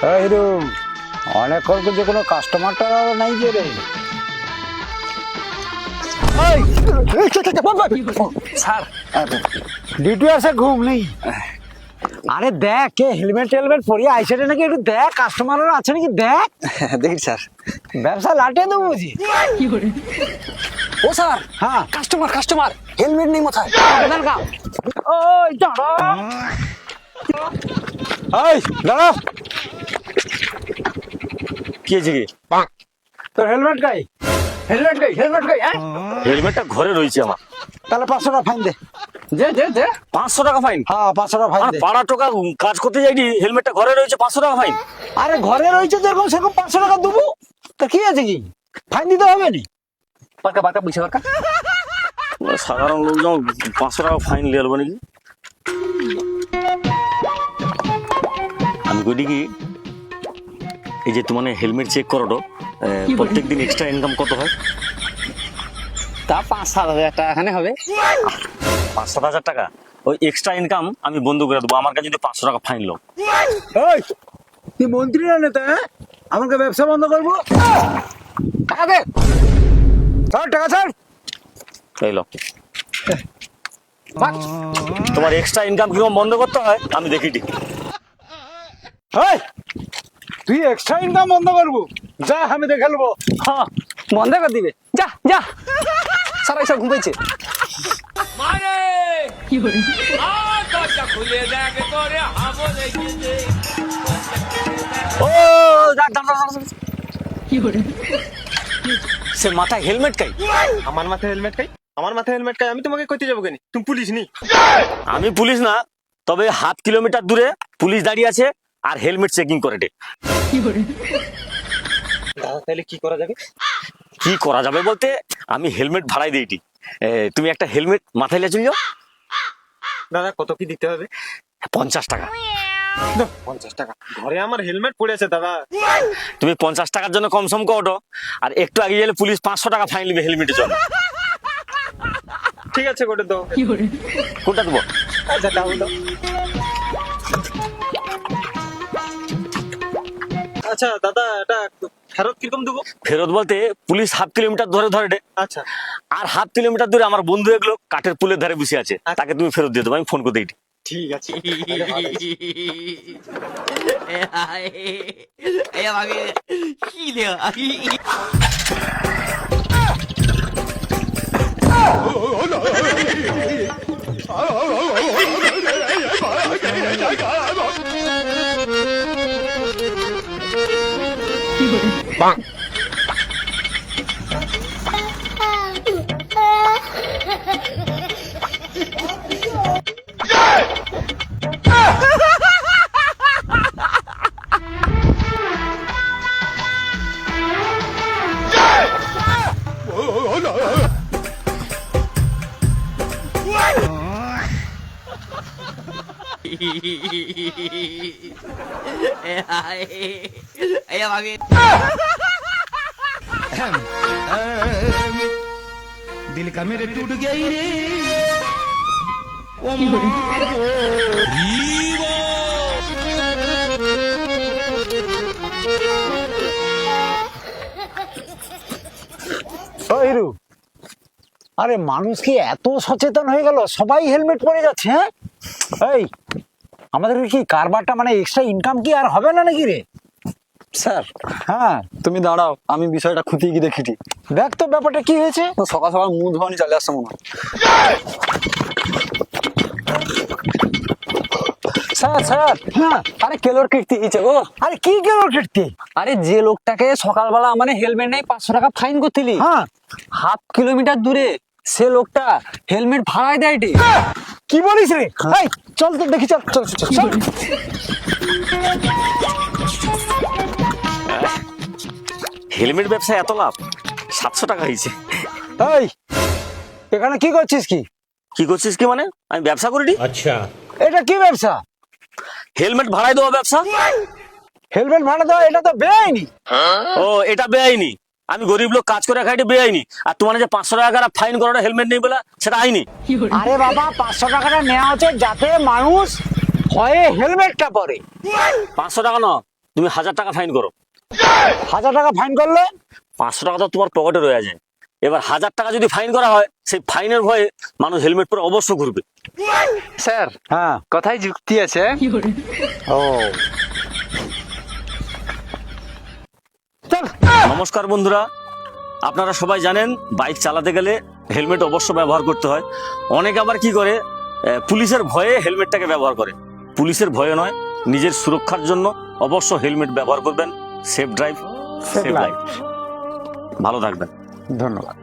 হিরু অনেকক্ষণ কিন্তু কোনো কাস্টমারটা নাই যে রে। স্যার ডিউটি আছে ঘুম নেই? আরে দেখ কে হেলমেট টেলমেট পরিয়ে আইসে রে নাকি, একটু দেখ কাস্টমাররা আছে নাকি দেখ। দেখি স্যার। ব্যবসা লাটে দেবো বুঝি। ও স্যার, হ্যাঁ কাস্টমার কাস্টমার হেলমেট নেই মাথায়। ওই দাঁড়া, এই দাঁড়া, কি হয়েছে কি? তোর হেলমেট গাই, হেলমেট গাই, হেলমেট গাই। হ্যাঁ হেলমেটটা ঘরে রয়েছে আমার। তাহলে 500 টাকা ফাইন দে। যে যে যে 500 টাকা ফাইন? হ্যাঁ 500 টাকা ফাইন আর দে। পাড়া টোকা কাজ করতে যাইনি, হেলমেটটা ঘরে রয়েছে, 500 টাকা ফাইন? আরে ঘরে রয়েছে যেরকম সেরকম 500 টাকা দেবো, তা কি আছে কি, ফাইন দিতে হবে না? বাঁকা বাঁকা বুঝছে বাঁকা। সাধারণ লোকজন 500 টাকা ফাইন লিয়ে নেবো নাকি? আমি কই কি, এই যে তোমার হেলমেট চেক করো তো, প্রত্যেকদিন এক্সট্রা ইনকাম কত হয়? তা 5-7 হাজার টাকা খানে হবে। 5-7 হাজার টাকা? ওই এক্সট্রা ইনকাম আমি বন্ধ করে দেবো, আমার কাছে যদি 500 টাকা ফাইন লো। এই তুই মন্ত্রী না নেতা? হ্যাঁ আমাকে ব্যবসা বন্ধ করবো? টাকা দে, ছাড় টাকা ছাড়। এই লো, তোমার এক্সট্রা ইনকাম কিরকম বন্ধ করতে হয় আমি দেখি ঠিক। এই তুই এক্সট্রা ইনকাম বন্ধ করবো? যা আমি দেখে নেবো। হ্যাঁ বন্ধ করে দিবে, যা যা। সারা এসব ঘুমাইছে। ও সে মাথায় হেলমেট কাই? আমার মাথায় হেলমেট খাই? আমার মাথায় হেলমেট খাই? আমি তোমাকে কইতে যাবো কেন? তুমি পুলিশ নি? আমি পুলিশ না, তবে 1/2 কিলোমিটার দূরে পুলিশ দাঁড়িয়ে আছে আর হেলমেট চেকিং করে রে। দাদা তাহলে কি করা যাবে? কি করা যাবে বলতে, আমি হেলমেট ভাড়াই দিইটি, তুমি একটা হেলমেট মাথায় নিয়ে চলে যাও। দাদা কত কি দিতে হবে? 50 টাকা। 50 টাকা? ঘরে আমার হেলমেট পড়ে আছে দাদা। তুমি 50 টাকার জন্য কমসম করো, আর একটু আগে গেলে পুলিশ 500 টাকা ফাইন নেবে হেলমেটের জন্য। ঠিক আছে করে দাও। কোনটা দেবো? আচ্ছা দাও দাও। আচ্ছা দাদা এটা ফেরত কিরকম দেবো? ফেরত বলতে পুলিশ 1/2 কিলোমিটার ধরে ধরে রে, আচ্ছা আর 1/2 কিলোমিটার দূরে আমার বন্ধু এগুলো কাঠের পুলের ধারে বসে আছে, তাকে তুমি ফেরত দিয়ে দেবো, আমি ফোন করে দিই। ঠিক আছে। दिल का मेरे टूट गई रे ओ ও হিরু, আরে মানুষ কি এত সচেতন হয়ে গেল, সবাই হেলমেট পরে যাচ্ছে? হ্যাঁ এই আমাদের কি কারবারটা মানে এক্সট্রা ইনকাম কি আর হবে না নাকি রে? স্যার হ্যাঁ তুমি দাঁড়াও, আমি বিষয়টা খুঁটিয়ে গিয়ে দেখি। দেখ তো ব্যাপারটা কি হয়েছে। সকাল সকাল মুখ ধোয়ানি চলে আসছে মনে হয়। স্যার স্যার, হ্যাঁ আরে কেলোর কীর্তি হয়েছে গো। আরে কি গেল কেটে? আরে যে লোকটাকে সকালবেলা মানে হেলমেট নেই 500 টাকা ফাইন করতিলি, হ্যাঁ 1/2 কিলোমিটার দূরে সে লোকটা হেলমেট ভাড়ায় দেয় রে। কি বলিস রে? এই চল তো দেখি, চল চল চল চল। হেলমেট ব্যবসায় এত লাভ, 700 টাকা হয়েছে। এই এখানে কি করছিস কি? কি করছিস কি মানে, আমি ব্যবসা করি। এটা কি ব্যবসা? হেলমেট ভাড়াই দেওয়া ব্যবসা। হেলমেট ভাড়া দেওয়া, এটা তো বেআইনি। ও এটা বেআইনি? আমি গরিব লোক কাজ করে খাইতে বেআইনি, আর তোমার যে 500 টাকা ফাইন করাটা হেলমেট নেই বলে সেটা আইনি? আরে বাবা 500 টাকাটা নেওয়া হচ্ছে যাতে মানুষ ভয়ে হেলমেটটা পরে। 500 টাকা না, তুমি 1000 টাকা ফাইন করো। 1000 টাকা ফাইন করলে? 500 টাকা তো তোমার পকেটে রয়ে যায়। এবার 1000 টাকা যদি ফাইন করা হয়, সেই ফাইনের ভয়ে মানুষ হেলমেট পরে অবশ্য ঘুরবে। স্যার হ্যাঁ। কথাই যুক্তি আছে। ও চল। নমস্কার বন্ধুরা, আপনারা সবাই জানেন বাইক চালাতে গেলে হেলমেট অবশ্য ব্যবহার করতে হয়। অনেকে আবার কি করে, পুলিশের ভয়ে হেলমেটটাকে ব্যবহার করে। পুলিশের ভয়ে নয়, নিজের সুরক্ষার জন্য অবশ্য হেলমেট ব্যবহার করবেন। Safe drive, safe life. ভালো থাকবেন। ধন্যবাদ।